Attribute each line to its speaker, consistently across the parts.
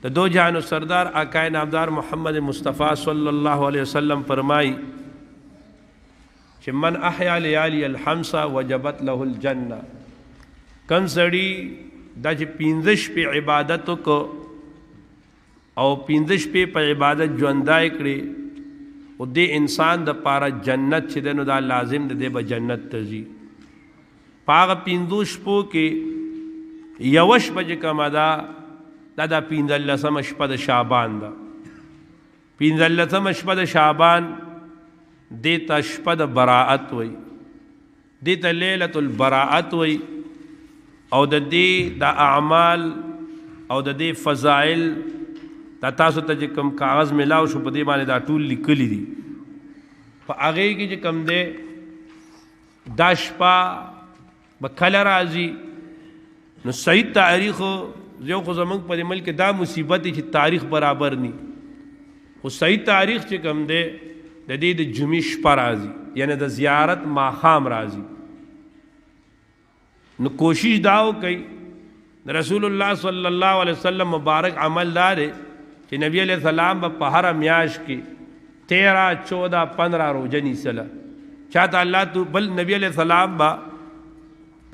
Speaker 1: د دو جهانو سردار آقای نامدار محمد مصطفیٰ صلی اللہ علیہ وسلم فرمائی کہ من احیا لیالی الحمس وجبت له الجنہ کم سړی دا چې پینځه شپې عبادت وکړو او پینځه شپې په عبادت ژوندی کړي او دې انسان د پاره جنت چې دی نو دا لازم دی به جنت ته ځي په هغه پینځو شپو کې یوه شپه چې کومه ده دا پینځلسمه شپه د شعبان ده پینځلسمه شپه د شعبان دې ته شپه د براءت وایي دې ته لیلة البراءت وایي او د دې د اعمال او د دې فضائل دا تاسو ته چې کوم کاغذ ملاو شو په دې باندې دا ټول لیکلي دي په هغې کې چې کوم دی دا شپه به کله راځي نو صحیح تاریخ یو خو زمونږ په دې ملک دا مصیبت دی چې تاریخ برابر نی خو صحیح تاریخ چې کوم دی د دې د جمعې شپه راځي یعنی د زیارت ماښام راځي نو کوشش دا وکړئ رسول الله صلی الله علیه وسلم مبارک عمل دا دی چې نبی علیہ السلام به په هره میاشت کې 13 14 15 روزه نیسله چاته الله تو بل نبی علیہ السلام به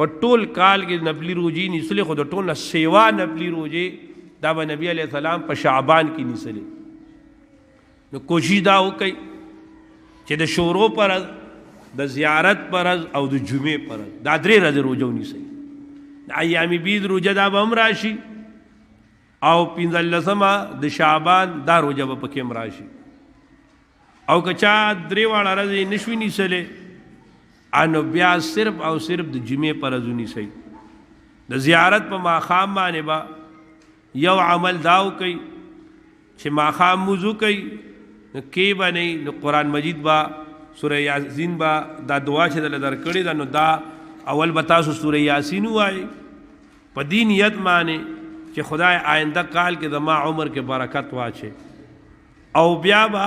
Speaker 1: په ټول کال کې نفلی روزې نیسلې خو د ټول نه سیوا نفلی روزې دا به نبی علیہ السلام په شعبان کې نیسلې نو کوشش دا وکړئ چې د شورو پر د زیارت پر او د جمعې پر دا 3 ورځې روزه ونیسئ د ایام بید روزه دا به هم راشي او 15مه د شعبان دا روزه به پکې هم راشي او که چا 3 واړه ورځې نشوي نیسلی انو بیا صرف او صرف د جمعې پر ورځ ونیسئ د زیارت په ماښام باندې به یو عمل دا وکئ چې ماښام مونځ وکئ نو کې به نه نو قرآن مجید به سوره یاسین به دا دعا چې دله درکړې ده نو دا اول به تاسو سوره یاسین ووایئ په دې نیت باندې چې خدای آینده کال کې زما عمر کې برکت واچي او بیا به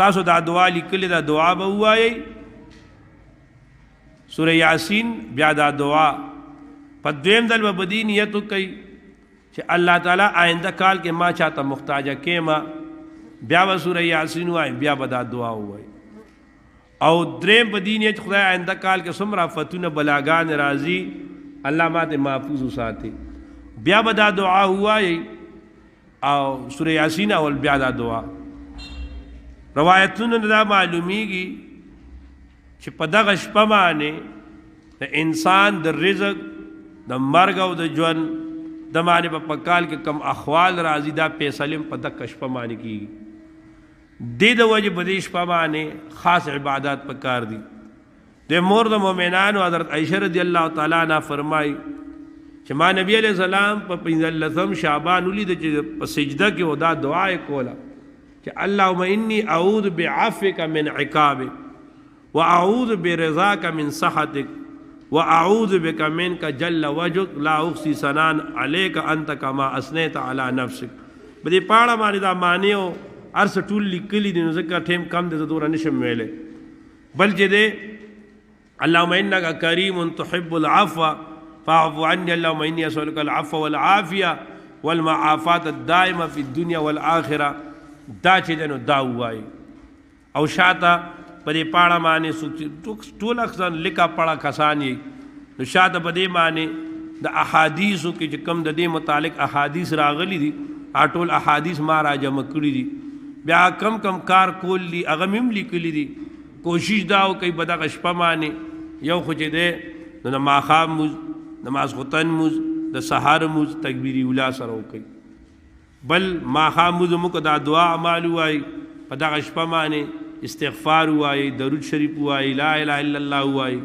Speaker 1: تاسو دا دعا لیکلې دا دعا به ووایئ سوره یاسین بیا دا دعا په دویم ځل به په دې نیت وکئ چې الله تعالی آینده کال کې ما چاته محتاجه کېما بیا به سوره یاسین ووایئ بیا به دا دعا ووایئ او دریم په دې نیت خدای آینده کال کې څومره آفتونه بلاګان راځي الله ماته محفوظ وساتي بیا به دا دعا ووایئ او سوره یاسین اول بیا دا دعا روایتونو دا معلومیږي چې په دغه شپه باندې د انسان د رزق د مرګ او د ژوند د باندې په کال کې کم احوال راځي دا فیصلې په دغه شپه باندې کېږي د وجه په دې شپه باندې خاص عبادات پکار دي د مور د مؤمنانو حضرت عائشہ رضی الله تعالی عنها فرمایي چې ما نبی علیہ السلام په 15 شعبان ولید چې په سجده کې ودا دعا کوله چې اللهم انی اعوذ بعفوک من عقابک واعوذ برضاک من سخطک واعوذ بک منک جل وجهک لا احصی ثناء علیک انت کما اثنیت علی نفسک په دې پاړه باندې دا معنی او ارس ټول لیکلی دي نو ځکه ټیم کم دی زه دوره نشم ویلی بل چې دی اللهم انک کریم تحب العفو فاعف عني اللهم اني اسالك العفو والعافيه والمعافاه الدائمه في الدنيا والاخره دا چې دی نو دا ووایي او شاته په دې پاړه باندې ټول اکثر لیکا پړه کسان یې نو شاته په دې باندې د احادیثو کې چې کوم د دې متعلق احادیث راغلي دي ټول احادیث ما را جمع کړي دي بیا کم کم کار کول دي هغه مې هم لیکلي دي کوشش دا وکړئ په دغه شپه باندې یو خو چې دی نو د ماښام مونځ د ماسخوتن مونځ د سهار مونځ تکبیر اولی سره وکړئ بل ماښام مونځ موږ دا دعا اعمال ووایئ په دغه شپه باندې استغفار ووایئ درود شریف ووایئ لا اله الا الله ووایئ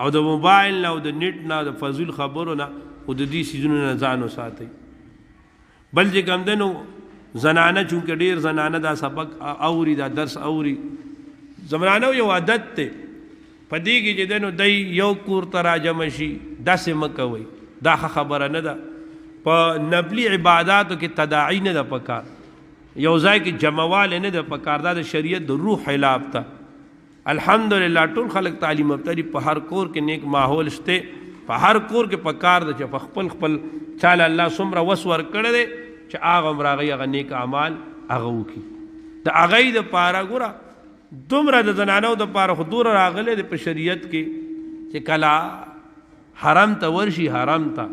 Speaker 1: او د موبایل نه او د نیټ نه د فضول خبرو نه خو د دې څیزونو نه ځان وساتئ بل چې کوم دی نو زنانه چونکې ډېر زنانه دا سبق اوري دا درس اوري زنانه یو عادت دی په دې کې چې دی نو دی یو کور ته راجمع شي داسې مه کوئ دا ښه خبره نه ده په نبلي عباداتو کې تداعي نه ده پکار یو ځای کې جمعوالی نه ده پکار دا د شریعت د روح خلاف ته الحمدلله ټول خلک تعلیم یافته دي په هر کور کې نیک ماحول شته په هر کور کې پکار ده چې په خپل خپل چاله الله څومره وس ورکړی دی چې هغه راغی هغه نیک اعمال هغه وکړي. د هغې دپاره ګوره دومره د زنانو دپاره خو دومره راغلی دی په شریعت کې چې کله حرم ته ورشي حرم ته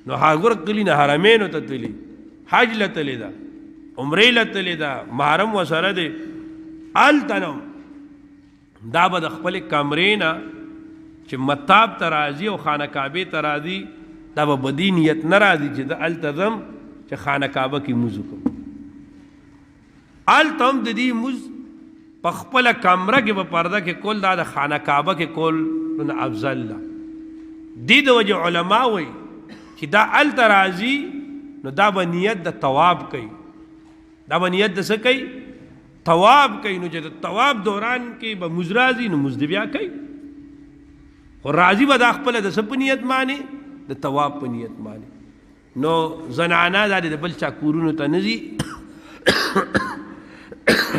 Speaker 1: نو ګوره کلي نه حرمینو ته تلي حج له تللی ده عمرې له تللی ده محرم ورسره دی هلته نو دا به د خپلې کمرې نه چې متاب ته راځي او خانه کعبې ته راځي دا به بدي نیت نه راځي چې د هلته ځم چې خانه کعبه کې مونځ وکړم. هلته هم د دې مونځ په خپله کمره کې به پرده کې کول دا د خانه کعبه کې کول نه افضل ده. دې د وجې علما وایي چې دا هلته راځي نو دا به نیت د طواف کوي دا به نیت د څه کوي طواف کوي. نو چې د طواف دوران کې به مونځ راځي نو مونځ بیا کوي خو راځي به دا خپله د څه په نیت مانې د طواف په نیت مانې. نو زنانه دا د بل چا کورونو ته نه ځي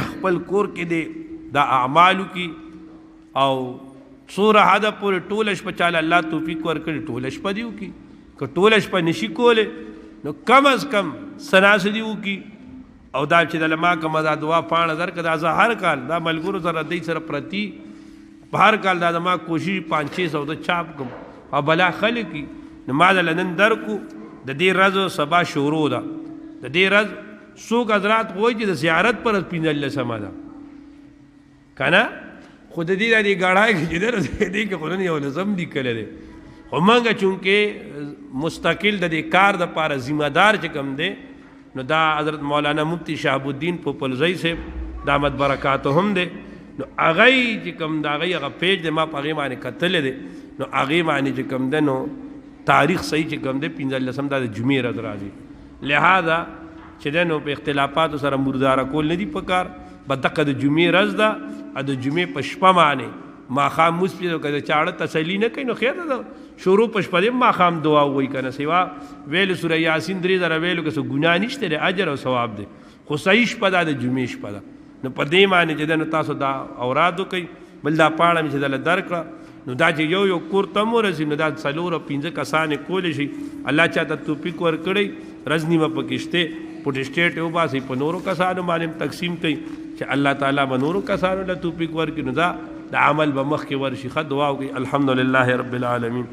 Speaker 1: خپل کور کې دی دا اعمالو کې او څومره حده پورې ټوله شپه چاله الله توفیق ورکړي ټوله شپه دې وکړي که ټوله شپه نشي کولی نو کم از کم سناسه دې وکړي او دا چې دله ما کومه دا دعا پاڼه درکړه دا زه هر کال دا ملګرو سره دی سره پرتی په هر کال دا ما کوشش 500-600 د چاپ کوم او بلا خلک نو ما دله نن درکو د دې ورځ سبا شروع ده د دې ورځ څوک حضرات وایي چې د زیارت پر 15مه ده که نه خو د دې د دې ګاړای کې چې دی نو دې کې خو نن یو نظم لیکلی دی خو موږ چونکې مستقل د دې کار دپاره ذمه دار چې کوم دی نو دا حضرت مولانا مفتی شهاب الدین پوپلزی صاحب دامت برکاتهم دی نو هغې چې کوم د هغې هغه پیج دی ما په هغې باندې کتلی دی نو هغې باندې چې کوم دی نو تاریخ صحیح چې کوم دی 15 دا د جمعې ورځ راځي لہذا چې دی نو په اختلافاتو سره مرداره کول نه دي پکار به دقه د جمعې ورځ ده او د جمعې په شپه باندې ماښام مونځ پرېږدو که د چاړه تسلي نه کوي نو خیر ده شروع په شپه دی ماښام دعا ووایي که نه سوا ویلو سوره یاسین 3 ځله ویلو که څه ګناه نشته دی اجر او ثواب دی خو صحیح شپه دا د جمعې شپه ده نو په دې باندې چې دی نو تاسو دا اوراد وکئ بل دا پاڼه مې چې دله درکړه نو دا چې یو کور ته هم ورسي نو دا 4 او 5 کسانې کولی شي الله چاته توفیق ورکړی رز نیمه پکې شته پوټسټیټ وباسي په نورو کسانو باندې تقسیم کوي چې الله تعالی به نورو کسانو له توفیق ورکړي نو دا د عمل به مخکې ورشي ښه دعا وکړي الحمدلله رب العالمین.